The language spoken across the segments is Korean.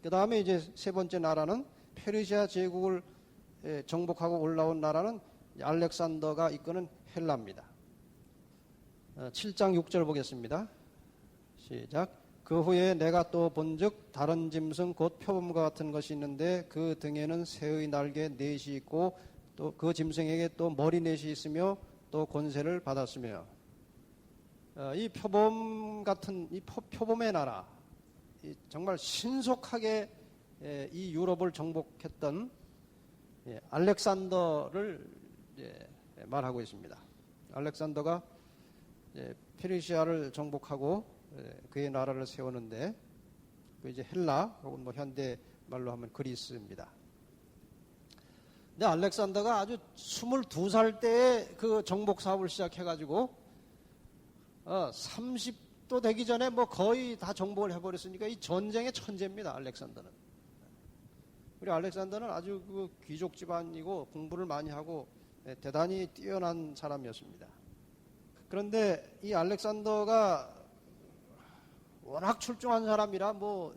그 다음에 이제 세 번째 나라는 페르시아 제국을 정복하고 올라온 나라는 알렉산더가 이끄는 헬라입니다. 7장 6절 보겠습니다. 시작. 그 후에 내가 또 본즉 다른 짐승 곧 표범과 같은 것이 있는데 그 등에는 새의 날개 넷이 있고 또 그 짐승에게 또 머리 넷이 있으며 또 권세를 받았으며. 이 표범 같은 이 표범의 나라, 정말 신속하게 이 유럽을 정복했던 알렉산더를 말하고 있습니다. 알렉산더가 페르시아를 정복하고 그의 나라를 세우는데 그 이제 헬라 혹은 뭐 현대 말로 하면 그리스입니다. 근데 알렉산더가 아주 22살 때에 그 정복 사업을 시작해가지고 30도 되기 전에 뭐 거의 다 정복을 해버렸으니까 이 전쟁의 천재입니다. 알렉산더는. 우리 알렉산더는 아주 그 귀족 집안이고 공부를 많이 하고 대단히 뛰어난 사람이었습니다. 그런데 이 알렉산더가 워낙 출중한 사람이라 뭐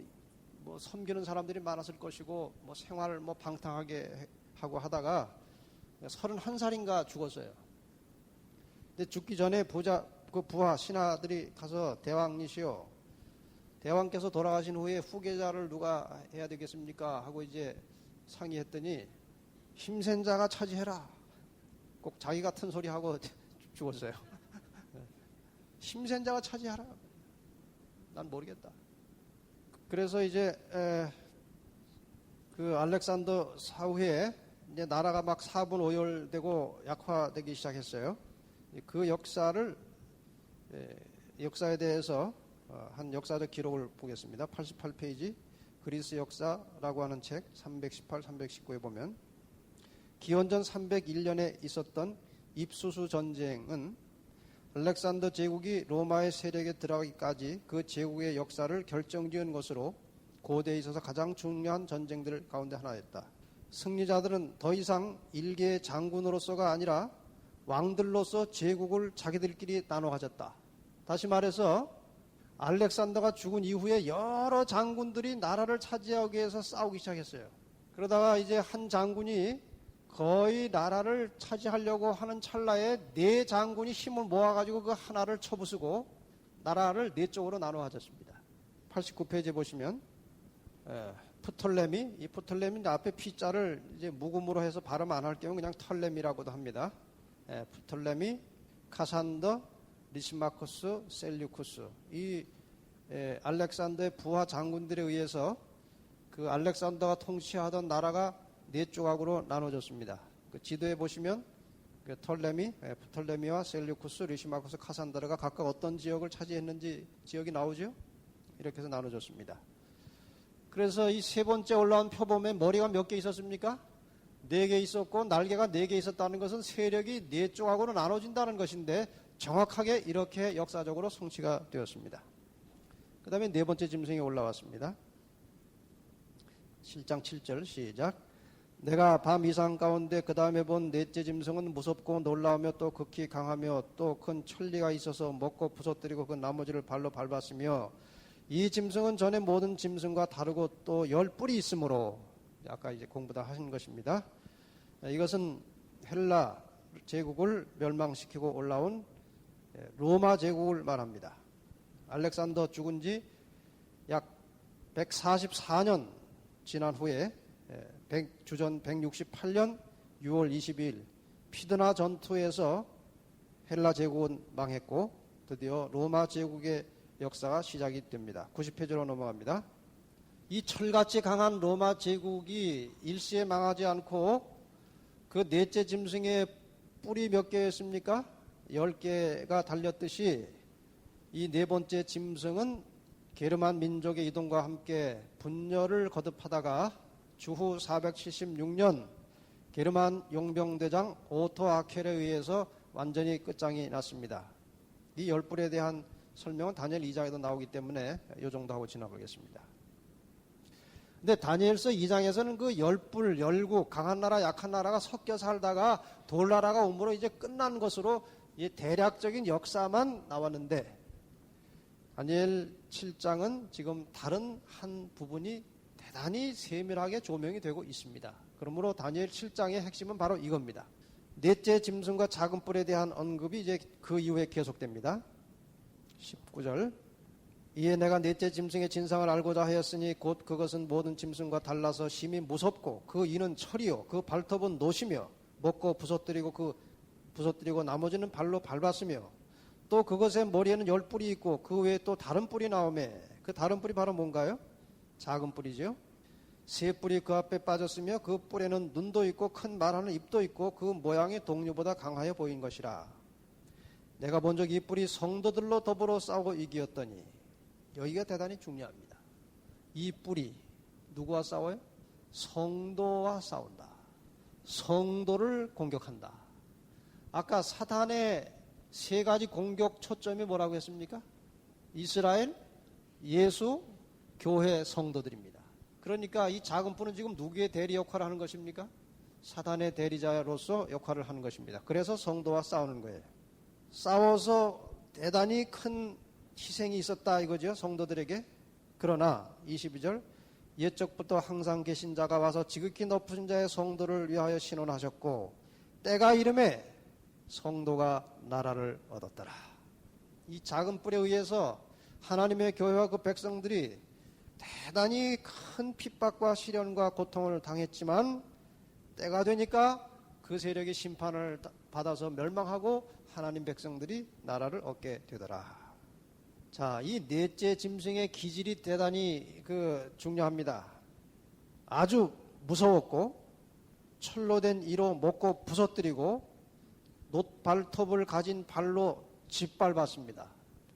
섬기는 사람들이 많았을 것이고 뭐 생활을 뭐 방탕하게 하고 하다가 31살인가 죽었어요. 근데 죽기 전에 그 부하 신하들이 가서 대왕이시여, 대왕께서 돌아가신 후에 후계자를 누가 해야 되겠습니까? 하고 이제 상의했더니 힘센 자가 차지해라. 꼭 자기 같은 소리 하고 죽었어요. 힘센 자가 차지하라. 난 모르겠다. 그래서 이제 그 알렉산더 사후에 이제 나라가 막 사분오열되고 약화되기 시작했어요. 그 역사에 대해서 한 역사적 기록을 보겠습니다. 88페이지 그리스 역사라고 하는 책 318, 319에 보면 기원전 301년에 있었던 입수수 전쟁은 알렉산더 제국이 로마의 세력에 들어가기까지 그 제국의 역사를 결정지은 것으로 고대에 있어서 가장 중요한 전쟁들 가운데 하나였다. 승리자들은 더 이상 일개의 장군으로서가 아니라 왕들로서 제국을 자기들끼리 나눠 가졌다. 다시 말해서 알렉산더가 죽은 이후에 여러 장군들이 나라를 차지하기 위해서 싸우기 시작했어요. 그러다가 이제 한 장군이 거의 나라를 차지하려고 하는 찰나에 네 장군이 힘을 모아가지고 그 하나를 쳐부수고 나라를 네 쪽으로 나눠 가졌습니다. 89페이지 보시면 프톨레미, 이 프톨레미 앞에 P자를 이제 묵음으로 해서 발음 안 할 경우 그냥 털레미라고도 합니다. 프톨레미, 카산더, 리시마코스, 셀류쿠스, 이 알렉산더의 부하 장군들에 의해서 그 알렉산더가 통치하던 나라가 네 조각으로 나눠졌습니다. 그 지도에 보시면 그 프톨레미와 셀류쿠스, 리시마코스, 카산더가 각각 어떤 지역을 차지했는지 지역이 나오죠. 이렇게 해서 나눠졌습니다. 그래서 이 세 번째 올라온 표범에 머리가 몇 개 있었습니까? 4개 있었고 날개가 4개 있었다는 것은 세력이 4쪽으로 나눠진다는 것인데 정확하게 이렇게 역사적으로 성취가 되었습니다. 그 다음에 네 번째 짐승이 올라왔습니다. 7장 7절 시작. 내가 밤 이상 가운데 그 다음에 본 넷째 짐승은 무섭고 놀라우며 또 극히 강하며 또 큰 천리가 있어서 먹고 부서뜨리고 그 나머지를 발로 밟았으며 이 짐승은 전에 모든 짐승과 다르고 또 10뿔이 있으므로 아까 이제 공부 다 하신 것입니다. 이것은 헬라 제국을 멸망시키고 올라온 로마 제국을 말합니다. 알렉산더 죽은 지 약 144년 지난 후에 주전 168년 6월 22일 피드나 전투에서 헬라 제국은 망했고 드디어 로마 제국의 역사가 시작이 됩니다. 90페이지로 넘어갑니다. 이 철같이 강한 로마 제국이 일시에 망하지 않고 그 넷째 짐승의 뿔이 몇 개였습니까? 10개가 달렸듯이 이 네 번째 짐승은 게르만 민족의 이동과 함께 분열을 거듭하다가 주후 476년 게르만 용병대장 오토 아켈에 의해서 완전히 끝장이 났습니다. 이 10뿔에 대한 설명은 다니엘 2장에도 나오기 때문에 이 정도 하고 지나가겠습니다. 근데 다니엘서 2장에서는 그 10뿔, 열국, 강한 나라, 약한 나라가 섞여 살다가 돌나라가 오므로 이제 끝난 것으로 대략적인 역사만 나왔는데 다니엘 7장은 지금 다른 한 부분이 대단히 세밀하게 조명이 되고 있습니다. 그러므로 다니엘 7장의 핵심은 바로 이겁니다. 넷째 짐승과 작은 뿔에 대한 언급이 이제 그 이후에 계속됩니다. 19절. 이에 내가 넷째 짐승의 진상을 알고자 하였으니 곧 그것은 모든 짐승과 달라서 심히 무섭고 그 이는 철이요 그 발톱은 노시며 먹고 부서뜨리고 나머지는 발로 밟았으며 또 그것의 머리에는 10뿔이 있고 그 외에 또 다른 뿔이 나오매 그 다른 뿔이 바로 뭔가요? 작은 뿔이죠. 세 뿔이 그 앞에 빠졌으며 그 뿔에는 눈도 있고 큰 말하는 입도 있고 그 모양이 동류보다 강하여 보인 것이라. 내가 본 적 이 뿔이 성도들로 더불어 싸우고 이기었더니 여기가 대단히 중요합니다. 이 뿔이 누구와 싸워요? 성도와 싸운다. 성도를 공격한다. 아까 사탄의 세 가지 공격 초점이 뭐라고 했습니까? 이스라엘, 예수, 교회 성도들입니다. 그러니까 이 작은 뿔은 지금 누구의 대리 역할을 하는 것입니까? 사탄의 대리자로서 역할을 하는 것입니다. 그래서 성도와 싸우는 거예요. 싸워서 대단히 큰 희생이 있었다 이거죠. 성도들에게. 그러나 22절 옛적부터 항상 계신 자가 와서 지극히 높으신 자의 성도를 위하여 신원하셨고 때가 이름에 성도가 나라를 얻었더라. 이 작은 뿔에 의해서 하나님의 교회와 그 백성들이 대단히 큰 핍박과 시련과 고통을 당했지만 때가 되니까 그 세력이 심판을 받아서 멸망하고 하나님 백성들이 나라를 얻게 되더라. 자, 이 넷째 짐승의 기질이 대단히 중요합니다. 아주 무서웠고 철로 된 이로 먹고 부서뜨리고 놋발톱을 가진 발로 짓밟았습니다.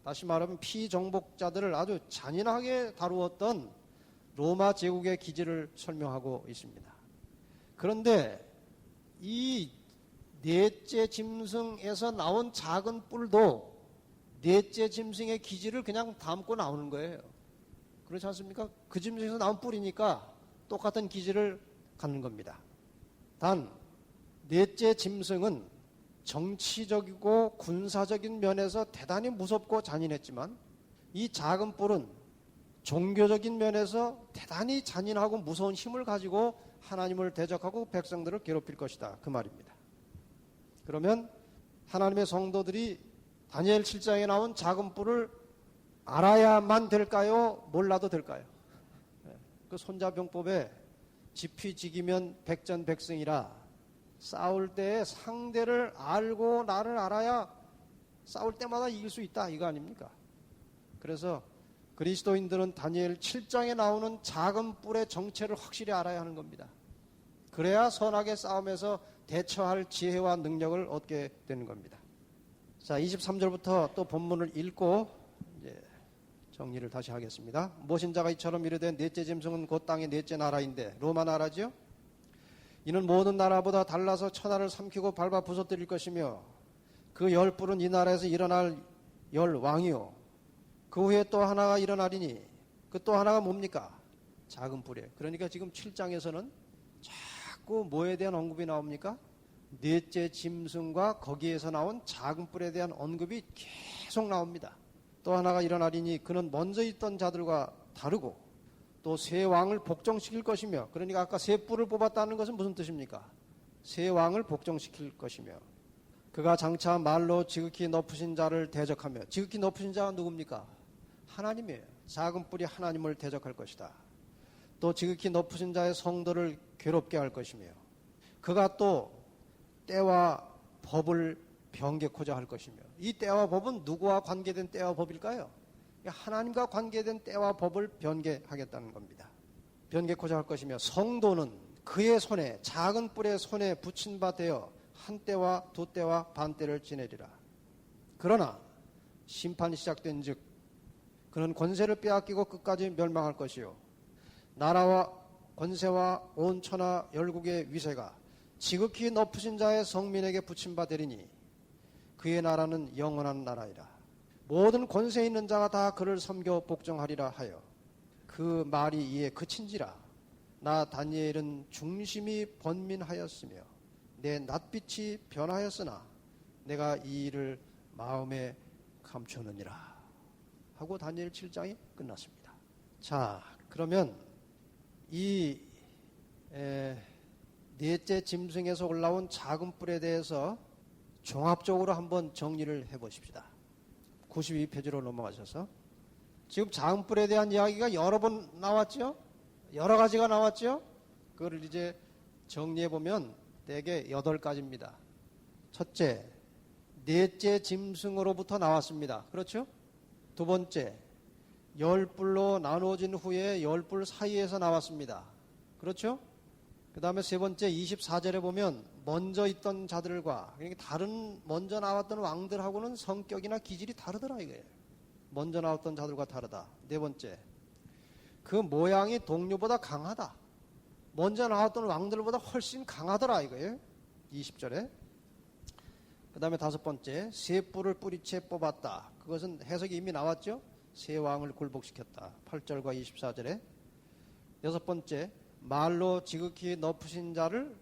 다시 말하면 피정복자들을 아주 잔인하게 다루었던 로마 제국의 기질을 설명하고 있습니다. 그런데 이 넷째 짐승에서 나온 작은 뿔도 넷째 짐승의 기질을 그냥 담고 나오는 거예요. 그렇지 않습니까? 그 짐승에서 나온 뿔이니까 똑같은 기질을 갖는 겁니다. 단 넷째 짐승은 정치적이고 군사적인 면에서 대단히 무섭고 잔인했지만 이 작은 뿔은 종교적인 면에서 대단히 잔인하고 무서운 힘을 가지고 하나님을 대적하고 백성들을 괴롭힐 것이다. 그 말입니다. 그러면 하나님의 성도들이 다니엘 7장에 나온 작은 뿔을 알아야만 될까요? 몰라도 될까요? 그 손자병법에 지피지기면 백전백승이라 싸울 때 상대를 알고 나를 알아야 싸울 때마다 이길 수 있다 이거 아닙니까? 그래서 그리스도인들은 다니엘 7장에 나오는 작은 뿔의 정체를 확실히 알아야 하는 겁니다. 그래야 선하게 싸움에서 대처할 지혜와 능력을 얻게 되는 겁니다. 자, 23절부터 또 본문을 읽고 이제 정리를 다시 하겠습니다. 모신자가 이처럼 이르되 넷째 짐승은 곧 땅의 넷째 나라인데 로마 나라지요. 이는 모든 나라보다 달라서 천하를 삼키고 밟아 부서뜨릴 것이며 그 10뿔은 이 나라에서 일어날 10왕이요 그 후에 또 하나가 일어나리니 그 또 하나가 뭡니까? 작은 뿔이에요. 그러니까 지금 7장에서는 자꾸 뭐에 대한 언급이 나옵니까? 넷째 짐승과 거기에서 나온 작은 뿔에 대한 언급이 계속 나옵니다. 또 하나가 일어나리니 그는 먼저 있던 자들과 다르고 또 새 왕을 복종시킬 것이며 그러니까 아까 새 뿔을 뽑았다는 것은 무슨 뜻입니까? 새 왕을 복종시킬 것이며 그가 장차 말로 지극히 높으신 자를 대적하며 지극히 높으신 자가 누굽니까? 하나님이에요. 작은 뿔이 하나님을 대적할 것이다. 또 지극히 높으신 자의 성도를 괴롭게 할 것이며 그가 또 때와 법을 변개코자 할 것이며 이 때와 법은 누구와 관계된 때와 법일까요? 하나님과 관계된 때와 법을 변개하겠다는 겁니다. 변개코자 할 것이며 성도는 그의 손에 작은 뿔의 손에 붙인 바 되어 한 때와 두 때와 반 때를 지내리라. 그러나 심판이 시작된 즉 그는 권세를 빼앗기고 끝까지 멸망할 것이요 나라와 권세와 온 천하 열국의 위세가 지극히 높으신 자의 성민에게 붙임 바 되리니 그의 나라는 영원한 나라이라. 모든 권세 있는 자가 다 그를 섬겨 복종하리라 하여 그 말이 이에 그친지라. 나 다니엘은 중심이 번민하였으며 내 낯빛이 변하였으나 내가 이 일을 마음에 감추느니라 하고 다니엘 7장이 끝났습니다. 자, 그러면 이 넷째 짐승에서 올라온 작은 뿔에 대해서 종합적으로 한번 정리를 해보십시다. 92페이지로 넘어가셔서 지금 작은 뿔에 대한 이야기가 여러 번 나왔죠? 여러 가지가 나왔죠? 그걸 이제 정리해보면 대개 8가지입니다. 첫째, 넷째 짐승으로부터 나왔습니다. 그렇죠? 두 번째, 10뿔로 나누어진 후에 10뿔 사이에서 나왔습니다. 그렇죠? 그 다음에 세 번째 24절에 보면 먼저 있던 자들과 그러니까 다른 먼저 나왔던 왕들하고는 성격이나 기질이 다르더라 이거예요. 먼저 나왔던 자들과 다르다. 네 번째, 그 모양이 동료보다 강하다. 먼저 나왔던 왕들보다 훨씬 강하더라 이거예요. 20절에. 그 다음에 다섯 번째, 세 뿔을 뿌리채 뽑았다. 그것은 해석이 이미 나왔죠. 세 왕을 굴복시켰다. 8절과 24절에. 여섯 번째, 말로 지극히 높으신 자를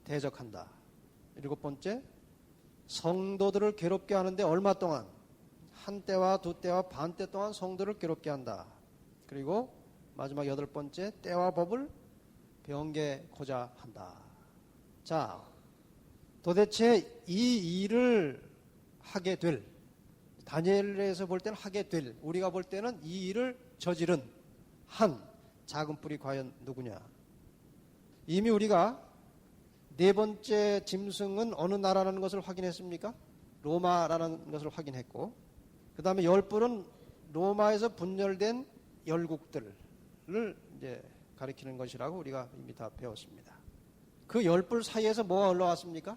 대적한다. 일곱 번째, 성도들을 괴롭게 하는데 얼마 동안? 한 때와 두 때와 반 때 동안 성도를 괴롭게 한다. 그리고 마지막 여덟 번째, 때와 법을 변개고자 한다. 자, 도대체 이 일을 하게 될, 다니엘에서 볼 때는 하게 될, 우리가 볼 때는 이 일을 저지른 한 작은 뿔이 과연 누구냐? 이미 우리가 네 번째 짐승은 어느 나라라는 것을 확인했습니까? 로마라는 것을 확인했고, 그 다음에 10뿔은 로마에서 분열된 열국들을 이제 가리키는 것이라고 우리가 이미 다 배웠습니다. 그 10뿔 사이에서 뭐가 올라왔습니까?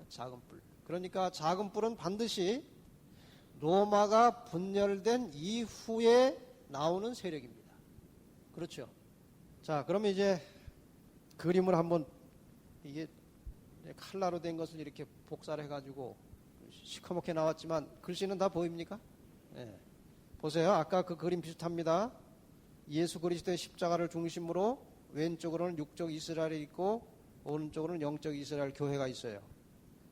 작은 뿔. 그러니까 작은 뿔은 반드시 로마가 분열된 이후에 나오는 세력입니다. 그렇죠? 자, 그러면 이제 그림을 한번, 이게 칼라로 된 것을 이렇게 복사를 해가지고 시커멓게 나왔지만 글씨는 다 보입니까? 네. 보세요. 아까 그 그림 비슷합니다. 예수 그리스도의 십자가를 중심으로 왼쪽으로는 육적 이스라엘이 있고 오른쪽으로는 영적 이스라엘 교회가 있어요.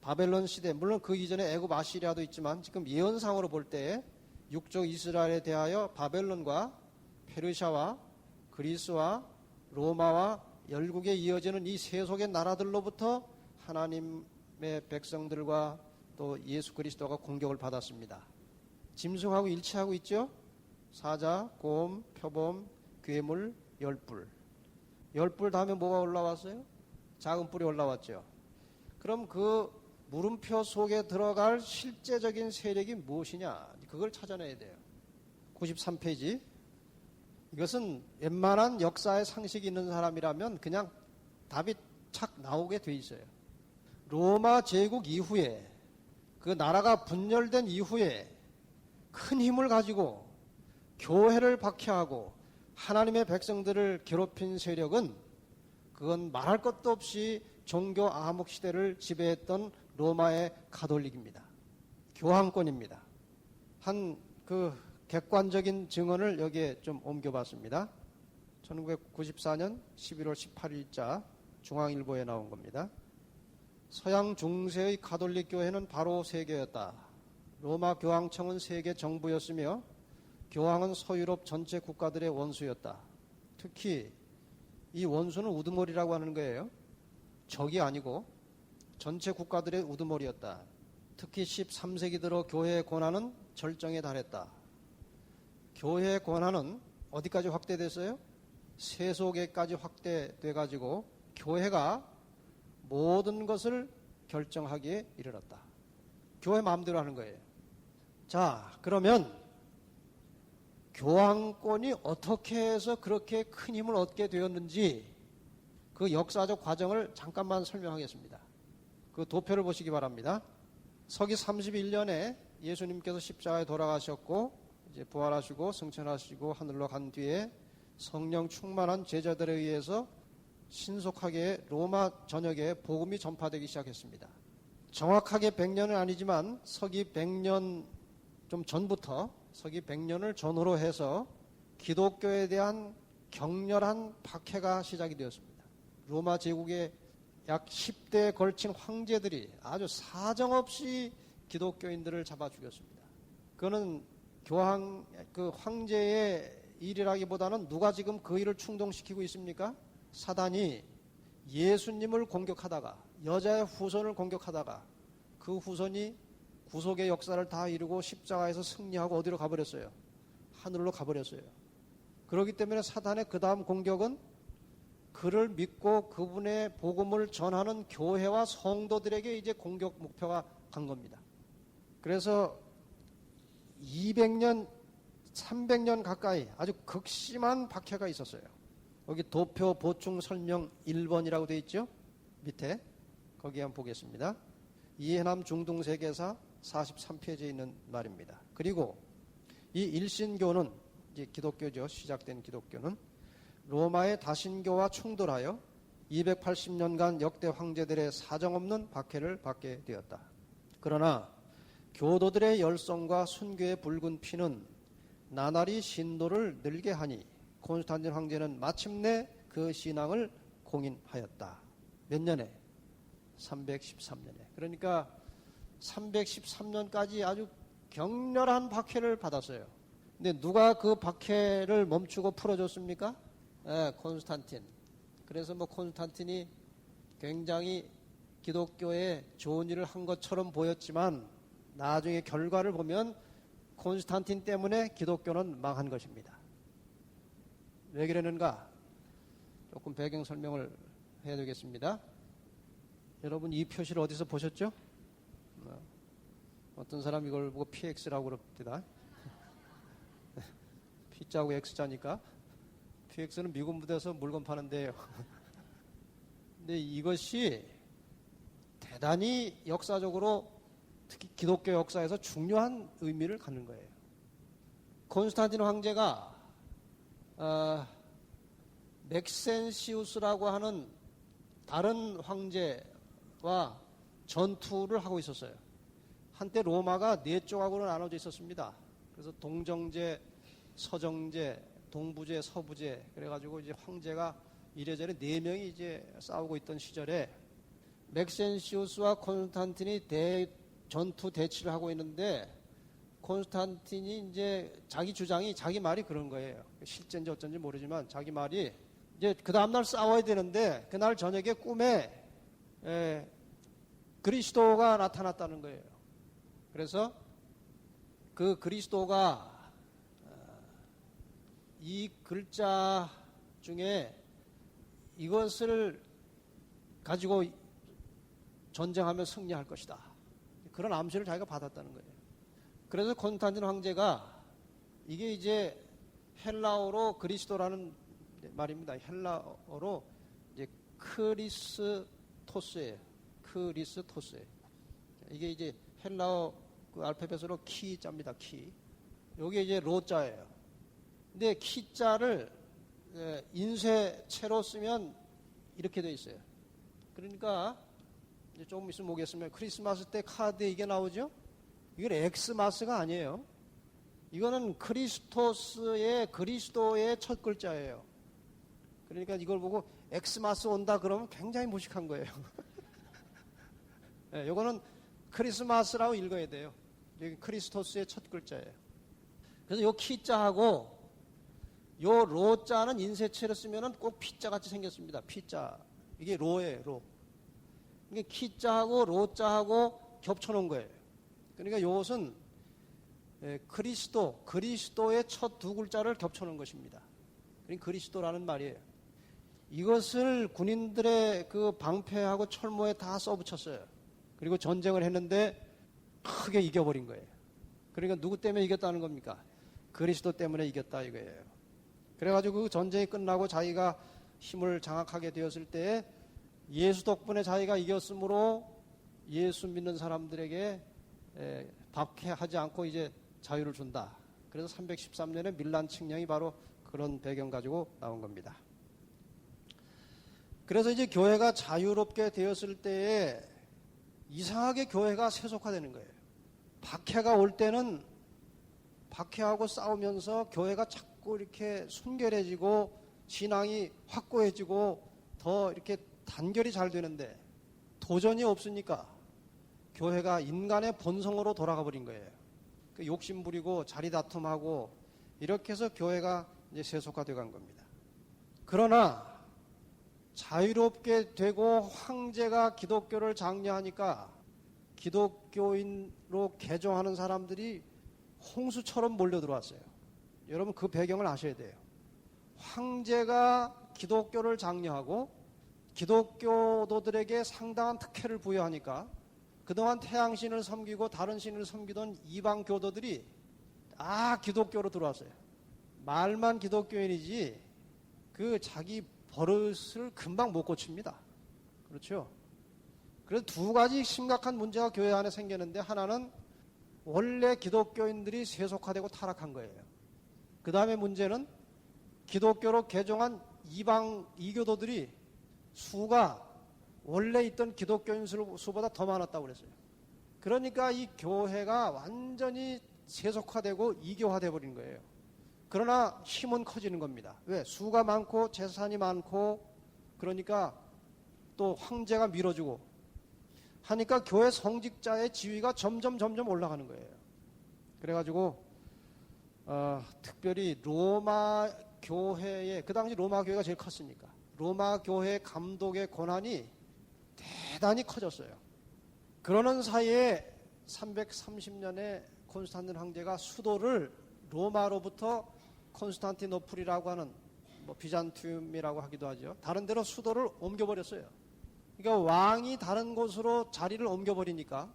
바벨론 시대, 물론 그 이전에 애굽 아시리아도 있지만 지금 예언상으로 볼 때 육적 이스라엘에 대하여 바벨론과 페르시아와 그리스와 로마와 열국에 이어지는 이 세속의 나라들로부터 하나님의 백성들과 또 예수 그리스도가 공격을 받았습니다. 짐승하고 일치하고 있죠? 사자, 곰, 표범, 괴물, 10뿔. 10뿔 다음에 뭐가 올라왔어요? 작은 뿔이 올라왔죠. 그럼 그 물음표 속에 들어갈 실제적인 세력이 무엇이냐? 그걸 찾아내야 돼요. 93페이지. 이것은 웬만한 역사의 상식이 있는 사람이라면 그냥 답이 착 나오게 돼 있어요. 로마 제국 이후에, 그 나라가 분열된 이후에 큰 힘을 가지고 교회를 박해하고 하나님의 백성들을 괴롭힌 세력은 그건 말할 것도 없이 종교 암흑 시대를 지배했던 로마의 가톨릭입니다. 교황권입니다. 한 그 객관적인 증언을 여기에 좀 옮겨봤습니다. 1994년 11월 18일자 중앙일보에 나온 겁니다. 서양 중세의 가톨릭 교회는 바로 세계였다. 로마 교황청은 세계 정부였으며 교황은 서유럽 전체 국가들의 원수였다. 특히 이 원수는 우두머리라고 하는 거예요. 적이 아니고 전체 국가들의 우두머리였다. 특히 13세기 들어 교회의 권한은 절정에 달했다. 교회의 권한은 어디까지 확대됐어요? 세속에까지 확대돼가지고 교회가 모든 것을 결정하기에 이르렀다. 교회 마음대로 하는 거예요. 자, 그러면 교황권이 어떻게 해서 그렇게 큰 힘을 얻게 되었는지 그 역사적 과정을 잠깐만 설명하겠습니다. 그 도표를 보시기 바랍니다. 서기 31년에 예수님께서 십자가에 돌아가셨고 이제 부활하시고 승천하시고 하늘로 간 뒤에 성령 충만한 제자들에 의해서 신속하게 로마 전역에 복음이 전파되기 시작했습니다. 정확하게 100년은 아니지만 서기 100년 좀 전부터 서기 100년을 전후로 해서 기독교에 대한 격렬한 박해가 시작이 되었습니다. 로마 제국의 약 10대에 걸친 황제들이 아주 사정없이 기독교인들을 잡아 죽였습니다. 그거는 그 황제의 일이라기보다는 누가 지금 그 일을 충동시키고 있습니까? 사단이 예수님을 공격하다가 여자의 후손을 공격하다가 그 후손이 구속의 역사를 다 이루고 십자가에서 승리하고 어디로 가버렸어요? 하늘로 가버렸어요. 그렇기 때문에 사단의 그 다음 공격은 그를 믿고 그분의 복음을 전하는 교회와 성도들에게 이제 공격 목표가 간 겁니다. 그래서 200년, 300년 가까이 아주 극심한 박해가 있었어요. 여기 도표 보충 설명 1번이라고 되어 있죠? 밑에 거기 한번 보겠습니다. 이해남 중동세계사 43페이지에 있는 말입니다. 그리고 이 일신교는 이제 기독교죠. 시작된 기독교는 로마의 다신교와 충돌하여 280년간 역대 황제들의 사정없는 박해를 받게 되었다. 그러나 교도들의 열성과 순교의 붉은 피는 나날이 신도를 늘게 하니 콘스탄틴 황제는 마침내 그 신앙을 공인하였다. 몇 년에? 313년에. 그러니까 313년까지 아주 격렬한 박해를 받았어요. 근데 누가 그 박해를 멈추고 풀어줬습니까? 콘스탄틴. 그래서 뭐 콘스탄틴이 굉장히 기독교에 좋은 일을 한 것처럼 보였지만 나중에 결과를 보면 콘스탄틴 때문에 기독교는 망한 것입니다. 왜 그러는가? 조금 배경 설명을 해야 되겠습니다. 여러분 이 표시를 어디서 보셨죠? 어떤 사람 이걸 보고 PX라고 그럽니다. P자하고 X자니까 PX는 미군 부대에서 물건 파는데요. 근데 이것이 대단히 역사적으로 특히 기독교 역사에서 중요한 의미를 갖는 거예요. 콘스탄틴 황제가 맥센시우스라고 하는 다른 황제와 전투를 하고 있었어요. 한때 로마가 네 조각으로 나눠져 있었습니다. 그래서 동정제, 서정제, 동부제, 서부제 그래가지고 이제 황제가 이래저래 네 명이 이제 싸우고 있던 시절에 맥센시우스와 콘스탄틴이 전투 대치를 하고 있는데 콘스탄틴이 이제 자기 주장이 자기 말이 그런 거예요. 실제인지 어쩐지 모르지만 자기 말이 이제 그 다음날 싸워야 되는데 그날 저녁에 꿈에 그리스도가 나타났다는 거예요. 그래서 그 그리스도가 이 글자 중에 이것을 가지고 전쟁하면 승리할 것이다. 그런 암시를 자기가 받았다는 거예요. 그래서 콘스탄틴 황제가 이게 이제 헬라어로 그리스도라는 말입니다. 헬라어로 이제 크리스토스예요. 크리스토스예요. 이게 이제 헬라어 그 알파벳으로 키자입니다. 키. 여기 이제 로자예요. 근데 키자를 인쇄체로 쓰면 이렇게 돼 있어요. 그러니까 이제 조금 있으면 오겠으면 크리스마스 때 카드에 이게 나오죠? 이건 엑스마스가 아니에요. 이거는 크리스토스의 그리스도의 첫 글자예요. 그러니까 이걸 보고 엑스마스 온다 그러면 굉장히 무식한 거예요. 네, 이거는 크리스마스라고 읽어야 돼요. 여기 크리스토스의 첫 글자예요. 그래서 요 키자하고 요 로자는 인쇄체로 쓰면은 꼭 피자 같이 생겼습니다. 피자. 이게 로예요, 로. 이게 키자하고 로자하고 겹쳐놓은 거예요. 그러니까 이것은 그리스도의 첫 두 글자를 겹쳐놓은 것입니다. 그러니까 그리스도라는 말이에요. 이것을 군인들의 그 방패하고 철모에 다 써붙였어요. 그리고 전쟁을 했는데 크게 이겨버린 거예요. 그러니까 누구 때문에 이겼다는 겁니까? 그리스도 때문에 이겼다 이거예요. 그래가지고 그 전쟁이 끝나고 자기가 힘을 장악하게 되었을 때 예수 덕분에 자기가 이겼으므로 예수 믿는 사람들에게 박해하지 않고 이제 자유를 준다. 그래서 313년에 밀란 칙령이 바로 그런 배경 가지고 나온 겁니다. 그래서 이제 교회가 자유롭게 되었을 때에 이상하게 교회가 세속화되는 거예요. 박해가 올 때는 박해하고 싸우면서 교회가 자꾸 이렇게 순결해지고 신앙이 확고해지고 더 이렇게 단결이 잘 되는데 도전이 없으니까 교회가 인간의 본성으로 돌아가 버린 거예요. 그 욕심 부리고 자리 다툼하고 이렇게 해서 교회가 이제 세속화되어 간 겁니다. 그러나 자유롭게 되고 황제가 기독교를 장려하니까 기독교인으로 개종하는 사람들이 홍수처럼 몰려 들어왔어요. 여러분 그 배경을 아셔야 돼요. 황제가 기독교를 장려하고 기독교도들에게 상당한 특혜를 부여하니까 그동안 태양신을 섬기고 다른 신을 섬기던 이방 교도들이 다 기독교로 들어왔어요. 말만 기독교인이지 그 자기 버릇을 금방 못 고칩니다. 그렇죠? 그래서 두 가지 심각한 문제가 교회 안에 생겼는데, 하나는 원래 기독교인들이 세속화되고 타락한 거예요. 그 다음에 문제는 기독교로 개종한 이방 이교도들이 수가 원래 있던 기독교인 수보다 더 많았다고 그랬어요. 그러니까 이 교회가 완전히 세속화되고 이교화돼 버린 거예요. 그러나 힘은 커지는 겁니다. 왜? 수가 많고 재산이 많고 그러니까 또 황제가 밀어주고 하니까 교회 성직자의 지위가 점점 올라가는 거예요. 그래가지고 특별히 로마 교회의, 그 당시 로마 교회가 제일 컸으니까 로마 교회 감독의 권한이 대단히 커졌어요. 그러는 사이에 330년에 콘스탄틴 황제가 수도를 로마로부터 콘스탄티노플이라고 하는 비잔티움이라고 하기도 하죠. 다른 데로 수도를 옮겨버렸어요. 그러니까 왕이 다른 곳으로 자리를 옮겨버리니까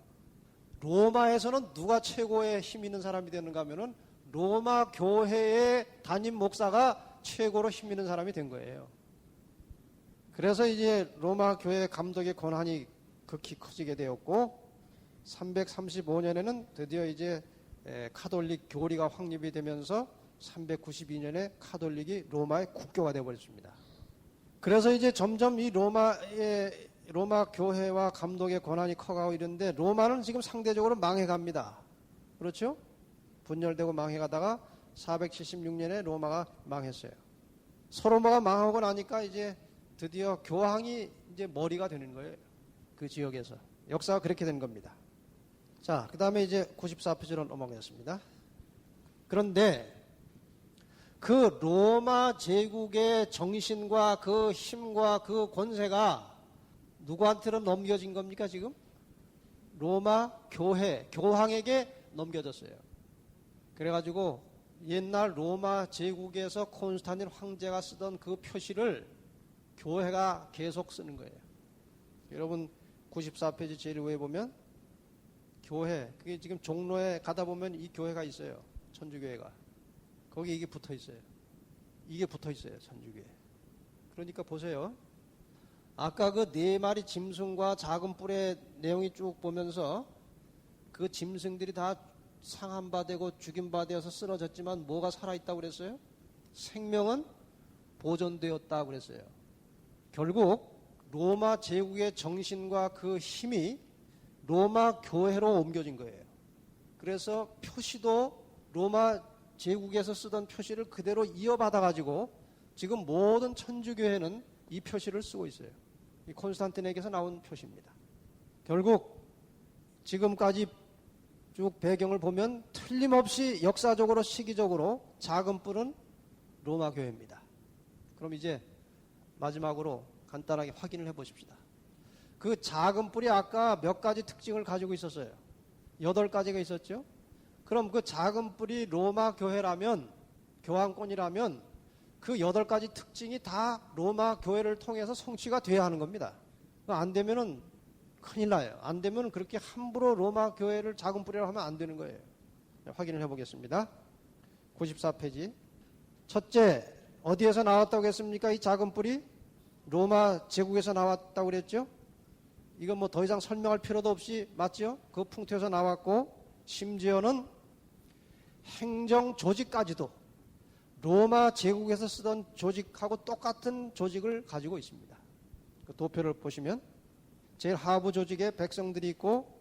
로마에서는 누가 최고의 힘 있는 사람이 되는가 하면은 로마 교회의 담임 목사가 최고로 힘 있는 사람이 된 거예요. 그래서 이제 로마 교회 감독의 권한이 극히 커지게 되었고 335년에는 드디어 이제 카톨릭 교리가 확립이 되면서 392년에 카톨릭이 로마의 국교가 되어버렸습니다. 그래서 이제 점점 이 로마 교회와 감독의 권한이 커가고 이런데 로마는 지금 상대적으로 망해갑니다. 그렇죠? 분열되고 망해가다가 476년에 로마가 망했어요. 로마가 망하고 나니까 이제 드디어 교황이 이제 머리가 되는 거예요. 그 지역에서. 역사가 그렇게 된 겁니다. 자, 그 다음에 이제 94페이지로 넘어가겠습니다. 그런데 그 로마 제국의 정신과 그 힘과 그 권세가 누구한테로 넘겨진 겁니까, 지금? 로마 교회, 교황에게 넘겨졌어요. 그래가지고 옛날 로마 제국에서 콘스탄틴 황제가 쓰던 그 표시를 교회가 계속 쓰는 거예요. 여러분 94페이지 제일 위에 보면 교회, 그게 지금 종로에 가다 보면 이 교회가 있어요. 천주교회가. 거기 이게 붙어 있어요. 이게 붙어 있어요. 천주교회. 그러니까 보세요. 아까 그 네 마리 짐승과 작은 뿔의 내용이 쭉 보면서 그 짐승들이 다 상한 바 되고 죽인 바 되어서 쓰러졌지만 뭐가 살아있다고 그랬어요? 생명은 보존되었다고 그랬어요. 결국 로마 제국의 정신과 그 힘이 로마 교회로 옮겨진 거예요. 그래서 표시도 로마 제국에서 쓰던 표시를 그대로 이어받아가지고 지금 모든 천주교회는 이 표시를 쓰고 있어요. 이 콘스탄틴에게서 나온 표시입니다. 결국 지금까지 쭉 배경을 보면 틀림없이 역사적으로 시기적으로 작은 뿔은 로마 교회입니다. 그럼 이제 마지막으로 간단하게 확인을 해 보십시다. 그 작은 뿔이 아까 몇 가지 특징을 가지고 있었어요. 8가지가 있었죠. 그럼 그 작은 뿔이 로마 교회라면, 교황권이라면 그 8가지 특징이 다 로마 교회를 통해서 성취가 돼야 하는 겁니다. 안 되면은 큰일 나요. 안 되면 그렇게 함부로 로마 교회를 작은 뿔이라고 하면 안 되는 거예요. 확인을 해보겠습니다. 94페이지. 첫째, 어디에서 나왔다고 했습니까? 이 작은 뿔이 로마 제국에서 나왔다고 그랬죠? 이건 뭐 더 이상 설명할 필요도 없이 맞죠? 그 풍토에서 나왔고, 심지어는 행정 조직까지도 로마 제국에서 쓰던 조직하고 똑같은 조직을 가지고 있습니다. 그 도표를 보시면 제일 하부 조직에 백성들이 있고,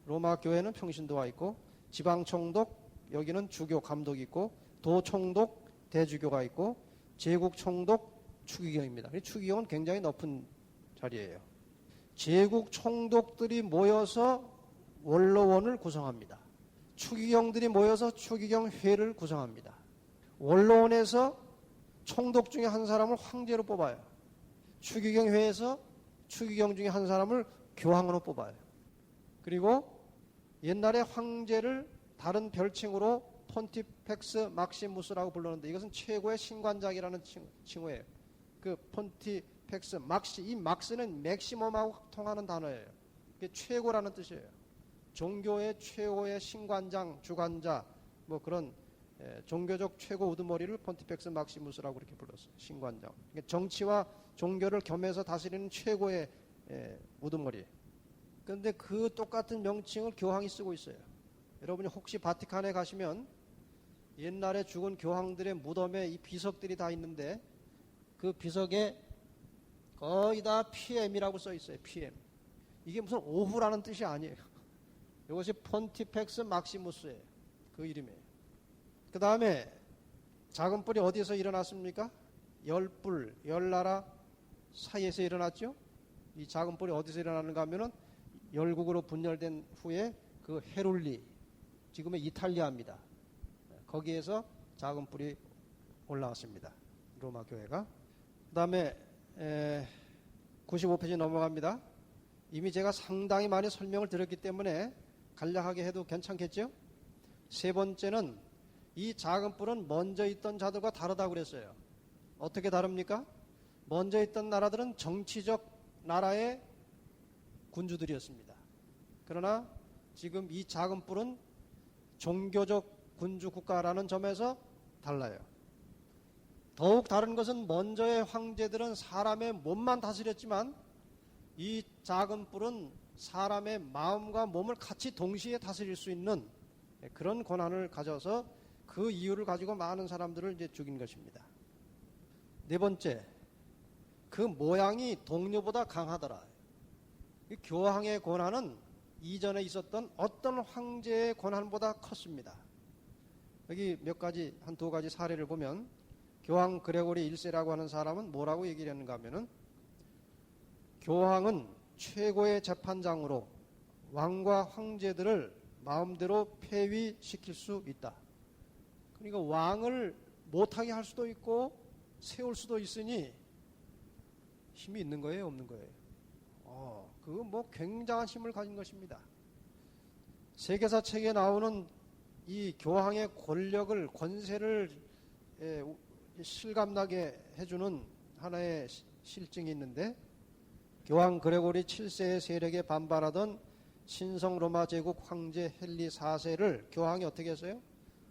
로마 교회는 평신도가 있고, 지방총독, 여기는 주교 감독이 있고, 도총독, 대주교가 있고, 제국총독, 추기경입니다. 추기경은 굉장히 높은 자리예요. 제국 총독들이 모여서 원로원을 구성합니다. 추기경들이 모여서 추기경회를 구성합니다. 원로원에서 총독 중에 한 사람을 황제로 뽑아요. 추기경회에서 추기경 중에 한 사람을 교황으로 뽑아요. 그리고 옛날에 황제를 다른 별칭으로 폰티펙스 막시무스라고 불렀는데 이것은 최고의 신관장이라는 칭호예요. 그 폰티펙스 막시, 이 막스는 맥시멈하고 통하는 단어예요. 이게 최고라는 뜻이에요. 종교의 최고의 신관장, 주관자, 뭐 그런 종교적 최고 우두머리를 폰티펙스 막시무스라고 이렇게 불렀어요. 신관장. 그러니까 정치와 종교를 겸해서 다스리는 최고의 우두머리. 그런데 그 똑같은 명칭을 교황이 쓰고 있어요. 여러분이 혹시 바티칸에 가시면 옛날에 죽은 교황들의 무덤에 이 비석들이 다 있는데 그 비석에 거의 다 PM이라고 써 있어요. PM. 이게 무슨 오후라는 뜻이 아니에요. 이것이 폰티펙스 막시무스예요. 그 이름이에요. 그 다음에 작은 뿔이 어디서 일어났습니까? 열뿔, 열나라 사이에서 일어났죠. 이 작은 뿔이 어디서 일어나는가 하면은 열국으로 분열된 후에 그 헤룰리, 지금의 이탈리아입니다. 거기에서 작은 뿔이 올라왔습니다. 로마 교회가. 그 다음에 95페이지 넘어갑니다. 이미 제가 상당히 많이 설명을 드렸기 때문에 간략하게 해도 괜찮겠죠? 세 번째는 이 작은 뿔은 먼저 있던 자들과 다르다고 그랬어요. 어떻게 다릅니까? 먼저 있던 나라들은 정치적 나라의 군주들이었습니다. 그러나 지금 이 작은 뿔은 종교적 군주 국가라는 점에서 달라요. 더욱 다른 것은 먼저의 황제들은 사람의 몸만 다스렸지만 이 작은 뿔은 사람의 마음과 몸을 같이 동시에 다스릴 수 있는 그런 권한을 가져서 그 이유를 가지고 많은 사람들을 이제 죽인 것입니다. 네 번째, 그 모양이 동료보다 강하더라. 이 교황의 권한은 이전에 있었던 어떤 황제의 권한보다 컸습니다. 여기 몇 가지, 한 두 가지 사례를 보면 교황 그레고리 1세라고 하는 사람은 뭐라고 얘기를 했는가 하면은 교황은 최고의 재판장으로 왕과 황제들을 마음대로 폐위시킬 수 있다. 그러니까 왕을 못하게 할 수도 있고 세울 수도 있으니 힘이 있는 거예요, 없는 거예요? 그거 뭐 굉장한 힘을 가진 것입니다. 세계사 책에 나오는 이 교황의 권력을, 권세를 실감나게 해주는 하나의 실증이 있는데 교황 그레고리 7세의 세력에 반발하던 신성 로마 제국 황제 헨리 4세를 교황이 어떻게 했어요?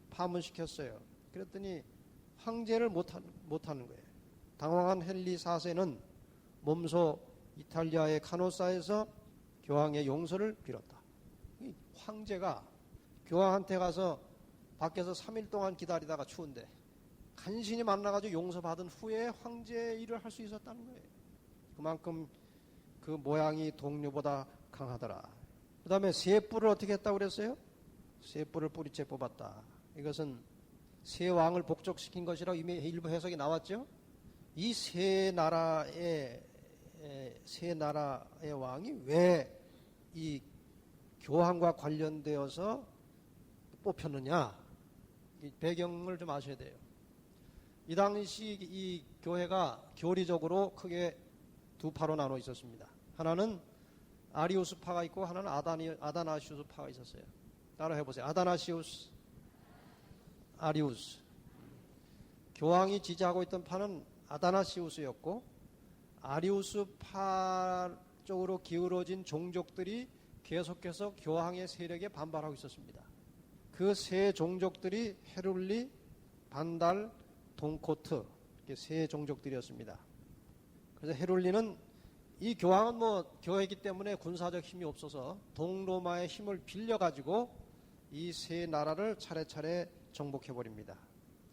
파문시켰어요. 그랬더니 황제를 못하는 거예요. 당황한 헨리 4세는 몸소 이탈리아의 카노사에서 교황의 용서를 빌었다. 이 황제가 교황한테 가서 밖에서 3일 동안 기다리다가 추운데 간신히 만나가지고 용서받은 후에 황제의 일을 할 수 있었다는 거예요. 그만큼 그 모양이 동료보다 강하더라. 그 다음에 세 뿔을 어떻게 했다고 그랬어요? 세 뿔을 뿌리째 뽑았다. 이것은 세 왕을 복족시킨 것이라고 이미 일부 해석이 나왔죠. 이 세 나라의 왕이 왜 이 교황과 관련되어서 뽑혔느냐, 이 배경을 좀 아셔야 돼요. 이 당시 이 교회가 교리적으로 크게 두 파로 나눠 있었습니다. 하나는 아리우스파가 있고 하나는 아다나시우스파가 있었어요. 따라 해보세요. 아다나시우스, 아리우스. 교황이 지지하고 있던 파는 아다나시우스였고 아리우스파 쪽으로 기울어진 종족들이 계속해서 교황의 세력에 반발하고 있었습니다. 그 세 종족들이 헤룰리, 반달, 돈코트, 이렇게 세 종족들이었습니다. 그래서 헤룰리는 이 교황은 뭐 교회이기 때문에 군사적 힘이 없어서 동로마의 힘을 빌려가지고 이 세 나라를 차례차례 정복해버립니다.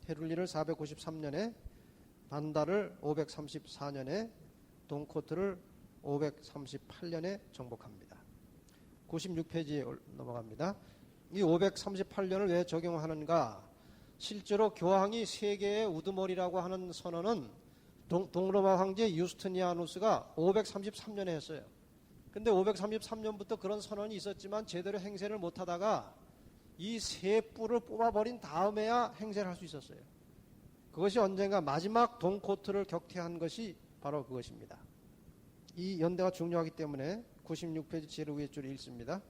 헤룰리를 493년에, 반달을 534년에, 돈코트를 538년에 정복합니다. 96페이지에 넘어갑니다. 이 538년을 왜 적용하는가? 실제로 교황이 세계의 우두머리라고 하는 선언은 동로마 황제 유스티니아누스가 533년에 했어요. 근데 533년부터 그런 선언이 있었지만 제대로 행세를 못하다가 이 세 뿔을 뽑아버린 다음에야 행세를 할 수 있었어요. 그것이 언젠가 마지막 돈코트를 격퇴한 것이 바로 그것입니다. 이 연대가 중요하기 때문에 96페이지 제일 위에 줄을 읽습니다.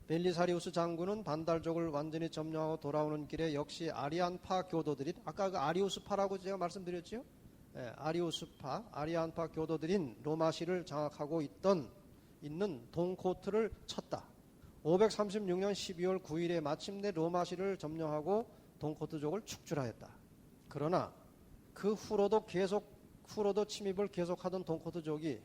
벨리사리우스 장군은 반달족을 완전히 점령하고 돌아오는 길에 역시 아리안파 교도들인, 아까 그 아리우스파라고 제가 말씀드렸죠? 네, 아리우스파, 아리안파 교도들인 로마시를 장악하고 있는 돈코트를 쳤다. 536년 12월 9일에 마침내 로마시를 점령하고 돈코트족을 축출하였다. 그러나 그 후로도 침입을 계속하던 돈코트족이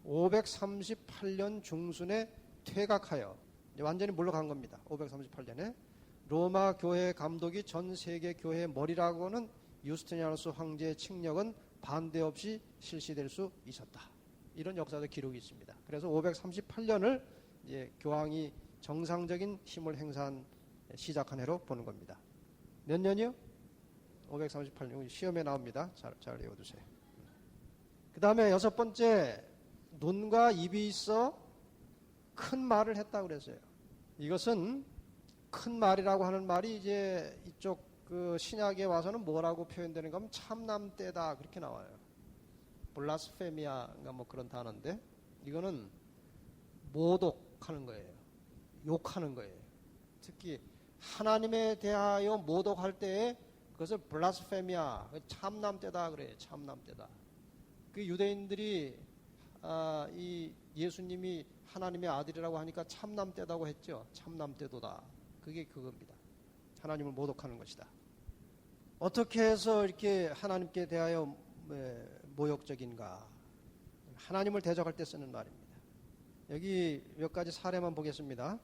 538년 중순에 퇴각하여 완전히 물러간 겁니다. 538년에 로마 교회 감독이 전 세계 교회의 머리라고는 유스티니아누스 황제의 칙령은 반대 없이 실시될 수 있었다. 이런 역사적 기록이 있습니다. 그래서 538년을 교황이 정상적인 힘을 시작한 해로 보는 겁니다. 몇 년이요? 538년. 시험에 나옵니다. 잘 외워두세요. 그 다음에 여섯 번째, 눈과 입이 있어 큰 말을 했다 그랬어요. 이것은 큰 말이라고 하는 말이 이제 이쪽 그 신약에 와서는 뭐라고 표현되는가 하면 참남대다 그렇게 나와요. 블라스페미아가 뭐 그런 단어인데 이거는 모독하는 거예요. 욕하는 거예요. 특히 하나님에 대하여 모독할 때에 그것을 블라스페미아, 참남대다 그래요. 참남대다. 그 유대인들이 이 예수님이 하나님의 아들이라고 하니까 참남대다고 했죠. 참남대도다. 그게 그겁니다. 하나님을 모독하는 것이다. 어떻게 해서 이렇게 하나님께 대하여 모욕적인가? 하나님을 대적할 때 쓰는 말입니다. 여기 몇 가지 사례만 보겠습니다.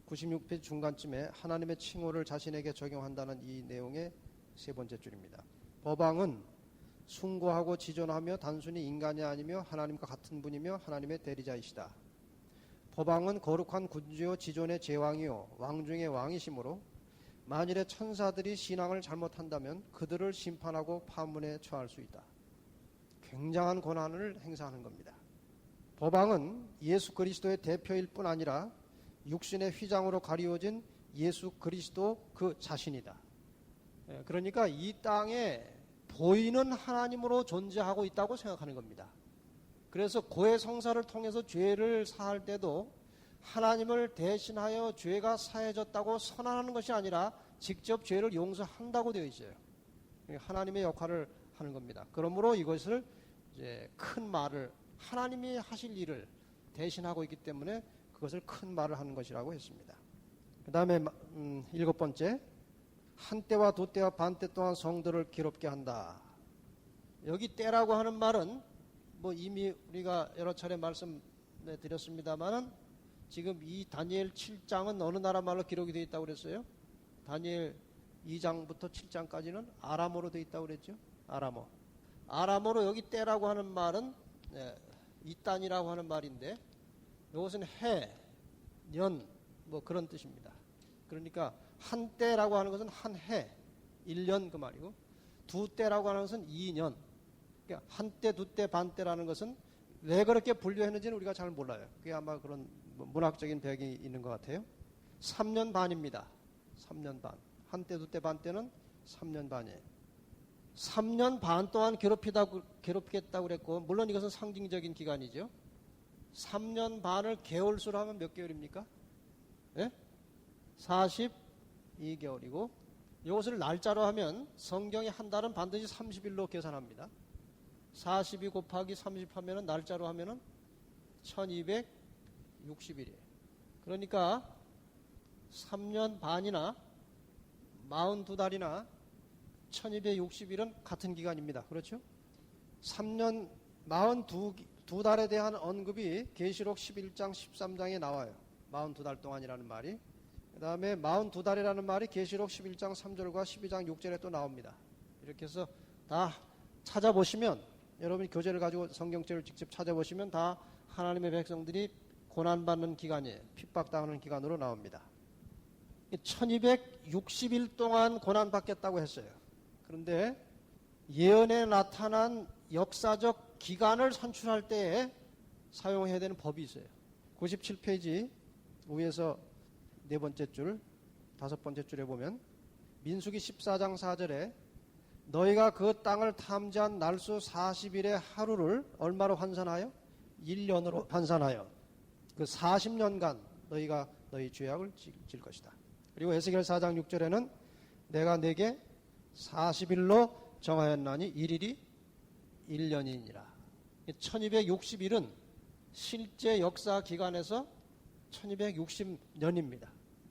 96페이지 중간쯤에 하나님의 칭호를 자신에게 적용한다는 이 내용의 세 번째 줄입니다. 법왕은 숭고하고 지존하며 단순히 인간이 아니며 하나님과 같은 분이며 하나님의 대리자이시다. 법왕은 거룩한 군주요 지존의 제왕이요 왕 중의 왕이시므로 만일에 천사들이 신앙을 잘못한다면 그들을 심판하고 파문에 처할 수 있다. 굉장한 권한을 행사하는 겁니다. 법왕은 예수 그리스도의 대표일 뿐 아니라 육신의 휘장으로 가리워진 예수 그리스도 그 자신이다. 그러니까 이 땅에 보이는 하나님으로 존재하고 있다고 생각하는 겁니다. 그래서 고해 성사를 통해서 죄를 사할 때도 하나님을 대신하여 죄가 사해졌다고 선언하는 것이 아니라 직접 죄를 용서한다고 되어 있어요. 하나님의 역할을 하는 겁니다. 그러므로 이것을 이제 큰 말을 하나님이 하실 일을 대신하고 있기 때문에 그것을 큰 말을 하는 것이라고 했습니다. 그 다음에 일곱 번째, 한때와 두때와 반때 동안 성도를 괴롭게 한다. 여기 때라고 하는 말은 뭐 이미 우리가 여러 차례 말씀드렸습니다만은 지금 이 다니엘 7장은 어느 나라 말로 기록이 되어 있다고 그랬어요? 다니엘 2장부터 7장까지는 아람어로 되어 있다고 그랬죠? 아람어로 여기 때라고 하는 말은 이단이라고 하는 말인데 이것은 해, 년 뭐 그런 뜻입니다. 그러니까 한때라고 하는 것은 한 해, 1년 그 말이고 두때라고 하는 것은 2년. 그러니까 한때, 두때, 반때라는 것은 왜 그렇게 분류했는지는 우리가 잘 몰라요. 그게 아마 그런 문학적인 배경이 있는 것 같아요. 3년 반입니다. 3년 반. 한때, 두때, 반때는 3년 반이에요. 3년 반 동안 괴롭히겠다고 그랬고, 물론 이것은 상징적인 기간이죠. 3년 반을 개월수로 하면 몇 개월입니까? 예? 42개월이고, 이것을 날짜로 하면 성경이 한 달은 반드시 30일로 계산합니다. 42 곱하기 30 하면은 날짜로 하면은 1260일이에요. 그러니까 3년 반이나 42달이나 1260일은 같은 기간입니다. 그렇죠? 3년 42달에 대한 언급이 계시록 11장 13장에 나와요. 42달 동안이라는 말이. 그 다음에 42달이라는 말이 계시록 11장 3절과 12장 6절에 또 나옵니다. 이렇게 해서 다 찾아보시면, 여러분이 교재를 가지고 성경책을 직접 찾아보시면 다 하나님의 백성들이 고난받는 기간이에요. 핍박당하는 기간으로 나옵니다. 1260일 동안 고난받겠다고 했어요. 그런데 예언에 나타난 역사적 기간을 산출할 때에 사용해야 되는 법이 있어요. 97페이지 위에서 네 번째 줄, 다섯 번째 줄에 보면 민수기 14장 4절에 너희가 그 땅을 탐지한 날수 40일의 하루를 얼마로 환산하여? 1년으로 환산하여 그 40년간 너희가 너희 죄악을 질 것이다. 그리고 에스겔 4장 6절에는 내가 내게 40일로 정하였나니 1일이 1년이니라. 1260일은 실제 역사 기간에서 1260년입니다.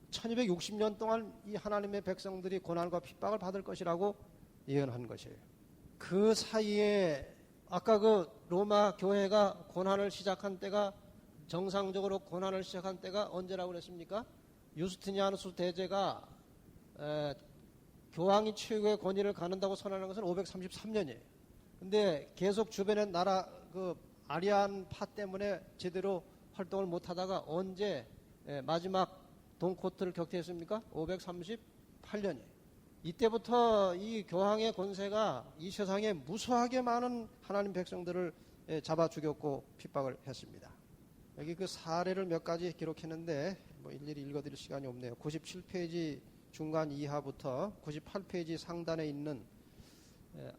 1260년 동안 이 하나님의 백성들이 고난과 핍박을 받을 것이라고 예언한 것이에요. 그 사이에 아까 그 로마 교회가 고난을 시작한 때가, 정상적으로 고난을 시작한 때가 언제라고 그랬습니까? 유스티니아누스 대제가 교황이 최고의 권위를 갖는다고 선언한 것은 533년이에요. 근데 계속 주변의 나라 그 아리안파 때문에 제대로 활동을 못하다가 언제 마지막 돈코트를 격퇴했습니까? 538년이에요. 이때부터 이 교황의 권세가 이 세상에 무수하게 많은 하나님 백성들을 잡아 죽였고 핍박을 했습니다. 여기 그 사례를 몇 가지 기록했는데 뭐 일일이 읽어드릴 시간이 없네요. 97페이지 중간 이하부터 98페이지 상단에 있는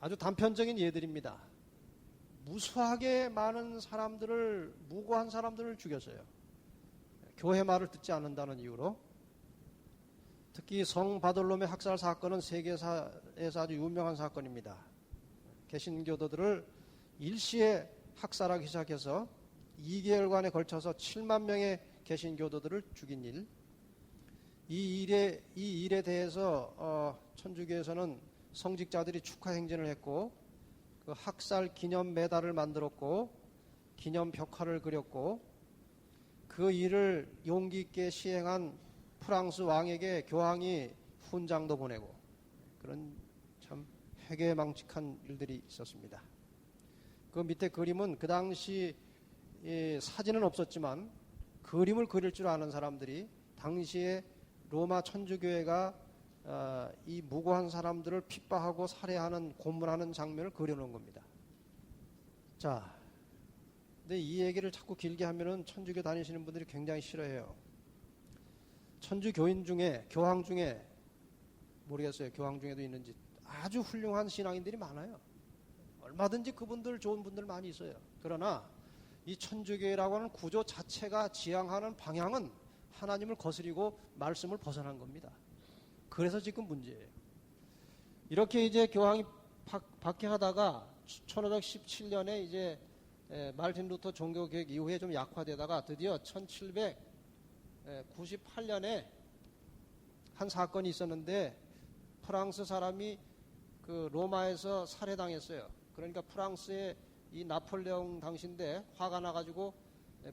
아주 단편적인 예들입니다. 무수하게 많은 사람들을, 무고한 사람들을 죽였어요. 교회 말을 듣지 않는다는 이유로. 특히 성 바돌롬의 학살 사건은 세계사에서 아주 유명한 사건입니다. 개신교도들을 일시에 학살하기 시작해서 2개월간에 걸쳐서 7만 명의 개신교도들을 죽인 일. 이 일에 대해서 천주교에서는 성직자들이 축하 행진을 했고, 그 학살 기념 메달을 만들었고, 기념 벽화를 그렸고, 그 일을 용기 있게 시행한 프랑스 왕에게 교황이 훈장도 보내고, 그런 참 회개망측한 일들이 있었습니다. 그 밑에 그림은 그 당시 사진은 없었지만 그림을 그릴 줄 아는 사람들이 당시에 로마 천주교회가 이 무고한 사람들을 핍박하고 살해하는, 고문하는 장면을 그려놓은 겁니다. 자, 근데 이 얘기를 자꾸 길게 하면은 천주교 다니시는 분들이 굉장히 싫어해요. 천주교인 중에, 교황 중에, 모르겠어요. 교황 중에도 있는지, 아주 훌륭한 신앙인들이 많아요. 얼마든지 그분들 좋은 분들 많이 있어요. 그러나 이 천주교회라고 하는 구조 자체가 지향하는 방향은 하나님을 거스리고 말씀을 벗어난 겁니다. 그래서 지금 문제예요. 이렇게 이제 교황이 박해하다가 1517년에 이제 말틴 루터 종교개혁 이후에 좀 약화되다가 드디어 1798년에 한 사건이 있었는데, 프랑스 사람이 그 로마에서 살해당했어요. 그러니까 프랑스의 이 나폴레옹 당시인데 화가 나가지고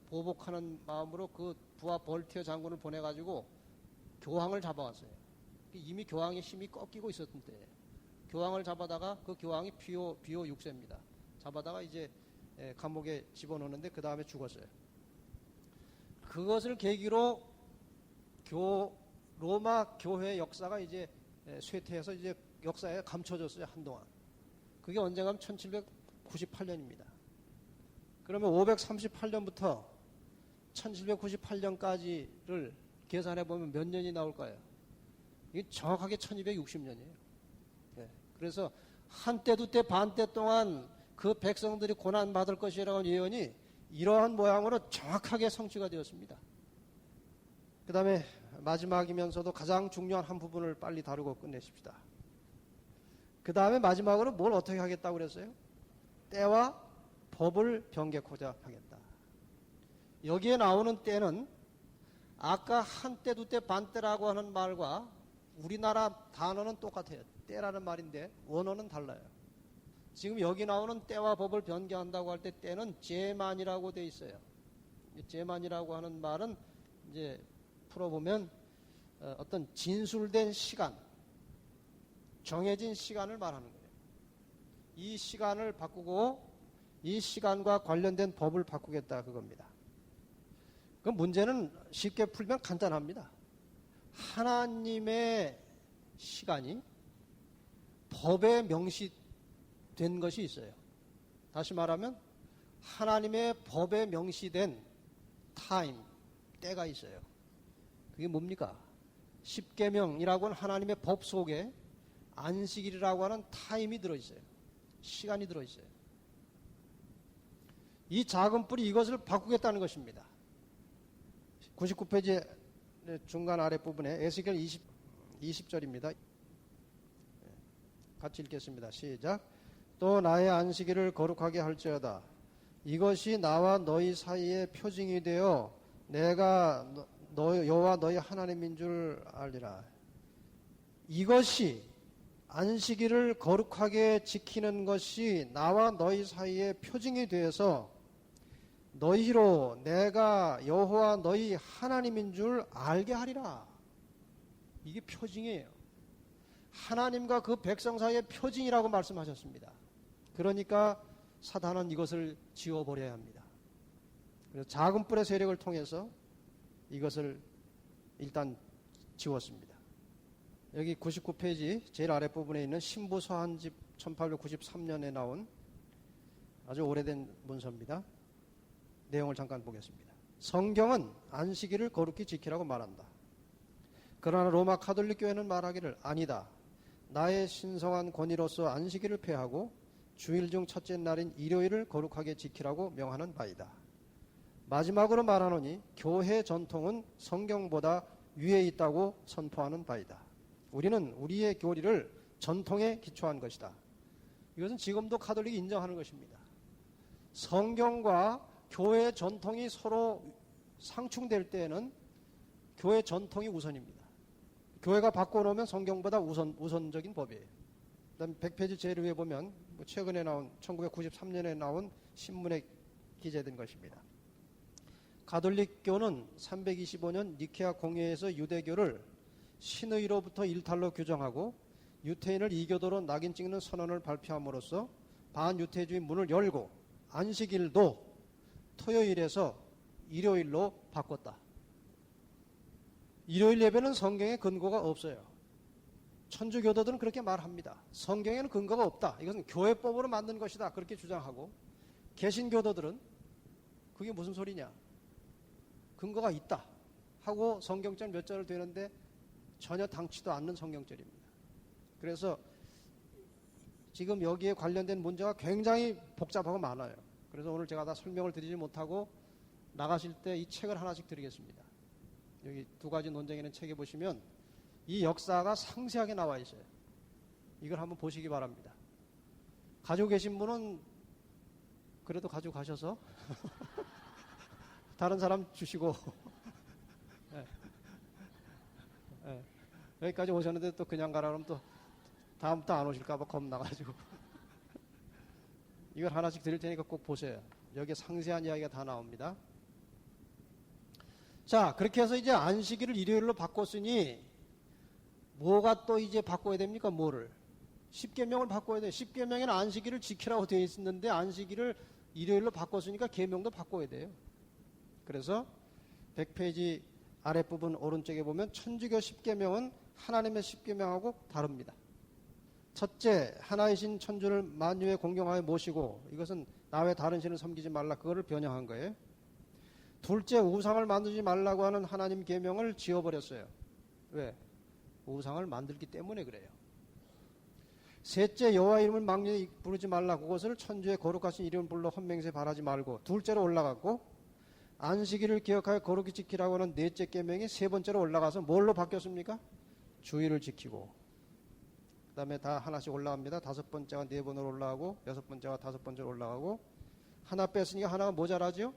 보복하는 마음으로 그 부하 볼티어 장군을 보내가지고 교황을 잡아왔어요. 이미 교황의 힘이 꺾이고 있었던 때예요. 교황을 잡아다가 그 교황이 비오 6세입니다. 잡아다가 이제 감옥에 집어넣는데 그 다음에 죽었어요. 그것을 계기로 로마 교회 역사가 이제 쇠퇴해서 이제 역사에 감춰졌어요, 한동안. 그게 언젠가 하면 1798년입니다. 그러면 538년부터 1798년까지를 계산해 보면 몇 년이 나올까요? 이게 정확하게 1260년이에요. 그래서 한때 두때 반때 동안 그 백성들이 고난받을 것이라는 예언이 이러한 모양으로 정확하게 성취가 되었습니다. 그 다음에 마지막이면서도 가장 중요한 한 부분을 빨리 다루고 끝내십시다. 그 다음에 마지막으로 뭘 어떻게 하겠다고 그랬어요? 때와 법을 변개코자 하겠다. 여기에 나오는 때는 아까 한때 두때 반때라고 하는 말과 우리나라 단어는 똑같아요. 때라는 말인데 원어는 달라요. 지금 여기 나오는 때와 법을 변개한다고 할 때 때는 제만이라고 돼 있어요. 제만이라고 하는 말은 이제 풀어보면 어떤 진술된 시간, 정해진 시간을 말하는 거예요. 이 시간을 바꾸고 이 시간과 관련된 법을 바꾸겠다, 그겁니다. 그 문제는 쉽게 풀면 간단합니다. 하나님의 시간이 법에 명시된 것이 있어요. 다시 말하면 하나님의 법에 명시된 타임, 때가 있어요. 그게 뭡니까? 십계명이라고 하는 하나님의 법 속에 안식일이라고 하는 타임이 들어있어요. 시간이 들어있어요. 이 작은 뿔이 이것을 바꾸겠다는 것입니다. 99페이지 중간 아랫부분에 에스겔 20절입니다. 같이 읽겠습니다. 시작. 또 나의 안식일을 거룩하게 할지어다. 이것이 나와 너희 사이의 표징이 되어 내가 여호와 너희 하나님인 줄 알리라. 이것이 안식일을 거룩하게 지키는 것이 나와 너희 사이의 표징이 되어서 너희로 내가 여호와 너희 하나님인 줄 알게 하리라. 이게 표징이에요. 하나님과 그 백성 사이의 표징이라고 말씀하셨습니다. 그러니까 사단은 이것을 지워버려야 합니다. 그래서 작은 뿔의 세력을 통해서 이것을 일단 지웠습니다. 여기 99페이지 제일 아랫부분에 있는 신부 서한집 1893년에 나온 아주 오래된 문서입니다. 내용을 잠깐 보겠습니다. 성경은 안식일을 거룩히 지키라고 말한다. 그러나 로마 가톨릭 교회는 말하기를 아니다. 나의 신성한 권위로서 안식일을 폐하고 주일 중 첫째 날인 일요일을 거룩하게 지키라고 명하는 바이다. 마지막으로 말하노니 교회 전통은 성경보다 위에 있다고 선포하는 바이다. 우리는 우리의 교리를 전통에 기초한 것이다. 이것은 지금도 가톨릭이 인정하는 것입니다. 성경과 교회 전통이 서로 상충될 때에는 교회 전통이 우선입니다. 교회가 바꿔놓으면 성경보다 우선적인 법이에요. 그다음 100페이지 제일 위에 보면 최근에 나온 1993년에 나온 신문에 기재된 것입니다. 가톨릭교는 325년 니케아 공회에서 유대교를 신의로부터 일탈로 규정하고 유태인을 이교도로 낙인 찍는 선언을 발표함으로써 반유태주의 문을 열고 안식일도 토요일에서 일요일로 바꿨다. 일요일 예배는 성경에 근거가 없어요. 천주교도들은 그렇게 말합니다. 성경에는 근거가 없다. 이것은 교회법으로 만든 것이다. 그렇게 주장하고 개신교도들은 그게 무슨 소리냐. 근거가 있다 하고 성경절 몇 절을 되는데 전혀 당치도 않는 성경절입니다. 그래서 지금 여기에 관련된 문제가 굉장히 복잡하고 많아요. 그래서 오늘 제가 다 설명을 드리지 못하고 나가실 때 이 책을 하나씩 드리겠습니다. 여기 두 가지 논쟁에 있는 책에 보시면 이 역사가 상세하게 나와 있어요. 이걸 한번 보시기 바랍니다. 가지고 계신 분은 그래도 가지고 가셔서 다른 사람 주시고 네. 네. 여기까지 오셨는데 또 그냥 가라 그러면 또 다음부터 안 오실까 봐 겁나가지고 이걸 하나씩 드릴 테니까 꼭 보세요. 여기에 상세한 이야기가 다 나옵니다. 자, 그렇게 해서 이제 안식일을 일요일로 바꿨으니 뭐가 또 이제 바꿔야 됩니까? 뭐를? 10계명을 바꿔야 돼요. 10계명에는 안식일을 지키라고 되어 있었는데 안식일을 일요일로 바꿨으니까 계명도 바꿔야 돼요. 그래서 100페이지 아랫부분 오른쪽에 보면 천주교 10계명은 하나님의 10계명하고 다릅니다. 첫째, 하나이신 천주를 만유에 공경하여 모시고, 이것은 나 외 다른 신을 섬기지 말라, 그거를 변형한 거예요. 둘째, 우상을 만들지 말라고 하는 하나님 계명을 지워버렸어요. 왜? 우상을 만들기 때문에 그래요. 셋째, 여호와 이름을 망령에 부르지 말라, 그것을 천주의 거룩하신 이름을 불러 헌맹세 바라지 말고. 둘째로 올라갔고, 안식일을 기억하여 거룩히 지키라고 하는 넷째 계명이 세 번째로 올라가서 뭘로 바뀌었습니까? 주일을 지키고. 그 다음에 다 하나씩 올라갑니다. 다섯 번째가 네 번으로 올라가고, 여섯 번째가 다섯 번째로 올라가고, 하나 뺐으니까 하나가 모자라죠?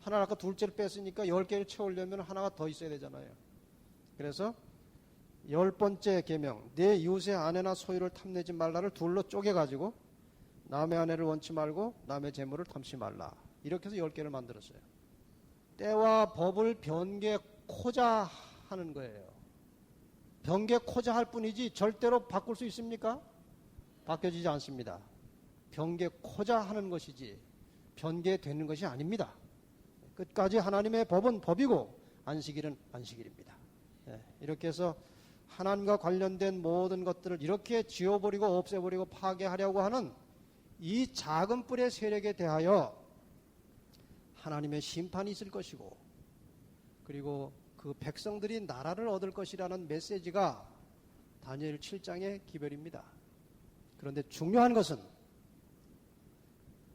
하나 아까 둘째를 뺐으니까 10개를 채우려면 하나가 더 있어야 되잖아요. 그래서 10번째 계명, 내 이웃의 아내나 소유를 탐내지 말라를 둘로 쪼개가지고 남의 아내를 원치 말고 남의 재물을 탐지 말라. 이렇게 해서 10개를 만들었어요. 때와 법을 변개코자 하는 거예요. 변개코자 할 뿐이지 절대로 바꿀 수 있습니까? 바뀌어지지 않습니다. 변개코자 하는 것이지 변개되는 것이 아닙니다. 끝까지 하나님의 법은 법이고 안식일은 안식일입니다. 이렇게 해서 하나님과 관련된 모든 것들을 이렇게 지워버리고 없애버리고 파괴하려고 하는 이 작은 뿔의 세력에 대하여 하나님의 심판이 있을 것이고, 그리고 그 백성들이 나라를 얻을 것이라는 메시지가 다니엘 7장의 기별입니다. 그런데 중요한 것은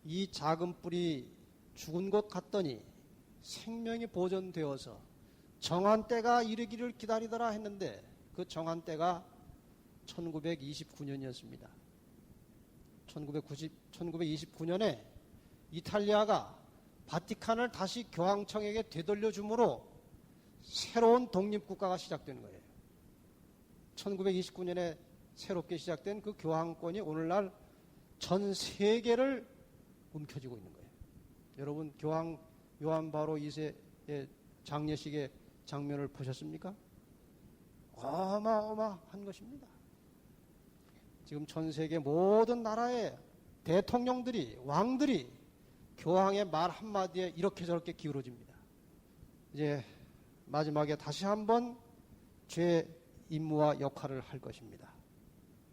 이 작은 뿔이 죽은 것 같더니 생명이 보존되어서 정한 때가 이르기를 기다리더라 했는데 그 정한 때가 1929년이었습니다. 1929년에 이탈리아가 바티칸을 다시 교황청에게 되돌려줌으로 새로운 독립국가가 시작된 거예요. 1929년에 새롭게 시작된 그 교황권이 오늘날 전 세계를 움켜쥐고 있는 거예요. 여러분 교황 요한 바로 2세의 장례식의 장면을 보셨습니까? 어마어마한 것입니다. 지금 전 세계 모든 나라의 대통령들이 왕들이 교황의 말 한마디에 이렇게 저렇게 기울어집니다. 이제 마지막에 다시 한번 죄 임무와 역할을 할 것입니다.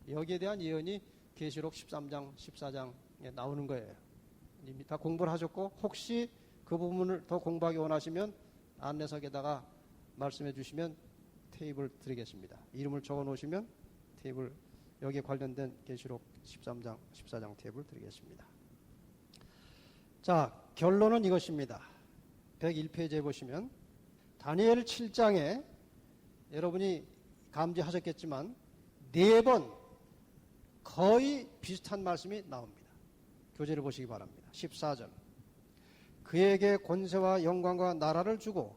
여기에 대한 예언이 계시록 13장, 14장에 나오는 거예요. 이미 다 공부를 하셨고 혹시 그 부분을 더 공부하기 원하시면 안내석에다가 말씀해 주시면 테이블 드리겠습니다. 이름을 적어 놓으시면 테이블 여기에 관련된 계시록 13장, 14장 테이블 드리겠습니다. 자, 결론은 이것입니다. 101페이지에 보시면 다니엘 7장에 여러분이 감지하셨겠지만 4번 거의 비슷한 말씀이 나옵니다. 교재를 보시기 바랍니다. 14절 그에게 권세와 영광과 나라를 주고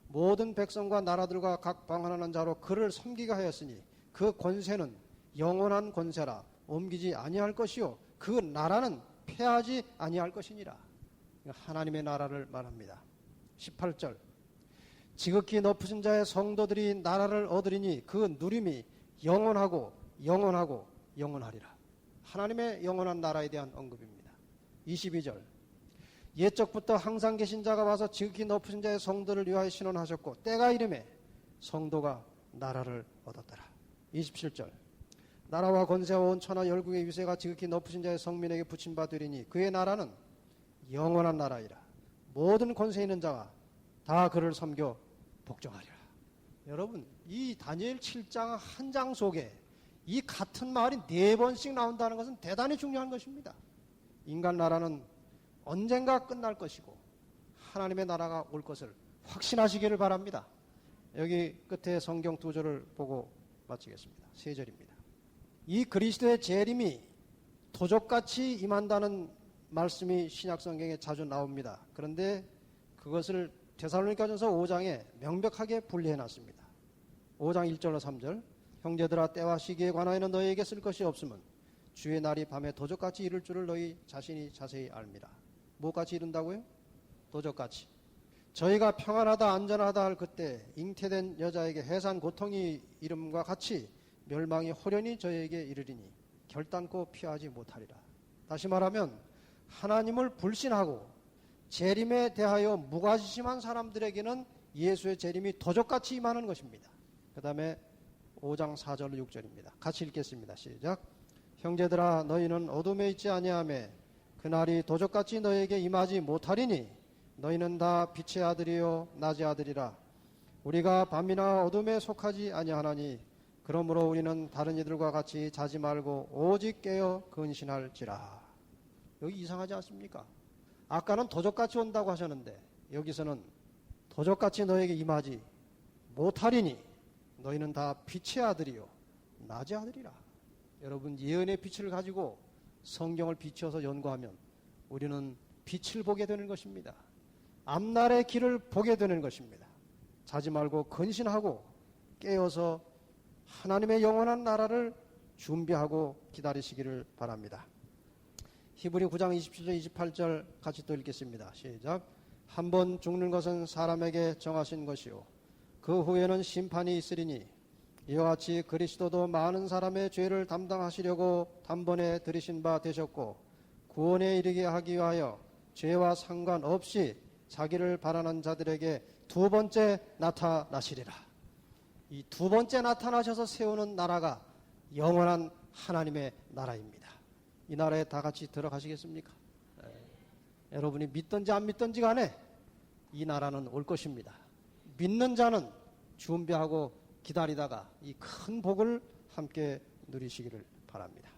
모든 백성과 나라들과 각 방언하는 자로 그를 섬기게 하였으니 그 권세는 영원한 권세라 옮기지 아니할 것이요 그 나라는 패하지 아니할 것이니라. 하나님의 나라를 말합니다. 18절 지극히 높으신 자의 성도들이 나라를 얻으리니 그 누림이 영원하고 영원하고 영원하리라. 하나님의 영원한 나라에 대한 언급입니다. 22절 옛적부터 항상 계신 자가 와서 지극히 높으신 자의 성도를 위하여 신원하셨고 때가 이름에 성도가 나라를 얻었더라. 27절 나라와 권세와 온 천하 열국의 위세가 지극히 높으신 자의 성민에게 붙임바 되리니 그의 나라는 영원한 나라이라. 모든 권세 있는 자가 다 그를 섬겨 복종하리라. 여러분 이 다니엘 7장 한 장 속에 이 같은 말이 4번씩 나온다는 것은 대단히 중요한 것입니다. 인간 나라는 언젠가 끝날 것이고 하나님의 나라가 올 것을 확신하시기를 바랍니다. 여기 끝에 성경 2절을 보고 마치겠습니다. 3절입니다. 이 그리스도의 재림이 도적같이 임한다는 말씀이 신약성경에 자주 나옵니다. 그런데 그것을 데살로니가전서 5장에 명백하게 분리해놨습니다. 5장 1절로 3절 형제들아 때와 시기에 관하여는 너희에게 쓸 것이 없으면 주의 날이 밤에 도적같이 이를 줄을 너희 자신이 자세히 알미라. 뭐같이 이른다고요? 도적같이. 저희가 평안하다 안전하다 할 그때 잉태된 여자에게 해산 고통이 이름과 같이 멸망이 호련히 저희에게 이르리니 결단코 피하지 못하리라. 다시 말하면 하나님을 불신하고 재림에 대하여 무관심한 사람들에게는 예수의 재림이 도적같이 임하는 것입니다. 그 다음에 5장 4절로 6절입니다. 같이 읽겠습니다. 시작. 형제들아 너희는 어둠에 있지 아니하매 그날이 도적같이 너희에게 임하지 못하리니 너희는 다 빛의 아들이요 낮의 아들이라. 우리가 밤이나 어둠에 속하지 아니하나니 그러므로 우리는 다른 이들과 같이 자지 말고 오직 깨어 근신할지라. 여기 이상하지 않습니까? 아까는 도적같이 온다고 하셨는데 여기서는 도적같이 너에게 임하지 못하리니 너희는 다 빛의 아들이요 낮의 아들이라. 여러분 예언의 빛을 가지고 성경을 비추어서 연구하면 우리는 빛을 보게 되는 것입니다. 앞날의 길을 보게 되는 것입니다. 자지 말고 근신하고 깨어서 하나님의 영원한 나라를 준비하고 기다리시기를 바랍니다. 히브리 9장 27절 28절 같이 또 읽겠습니다. 시작. 한 번 죽는 것은 사람에게 정하신 것이요 그 후에는 심판이 있으리니 이와 같이 그리스도도 많은 사람의 죄를 담당하시려고 단번에 들이신 바 되셨고 구원에 이르게 하기 위하여 죄와 상관없이 자기를 바라는 자들에게 두 번째 나타나시리라. 이 두 번째 나타나셔서 세우는 나라가 영원한 하나님의 나라입니다. 이 나라에 다 같이 들어가시겠습니까? 네. 여러분이 믿든지 안 믿든지 간에 이 나라는 올 것입니다. 믿는 자는 준비하고 기다리다가 이 큰 복을 함께 누리시기를 바랍니다.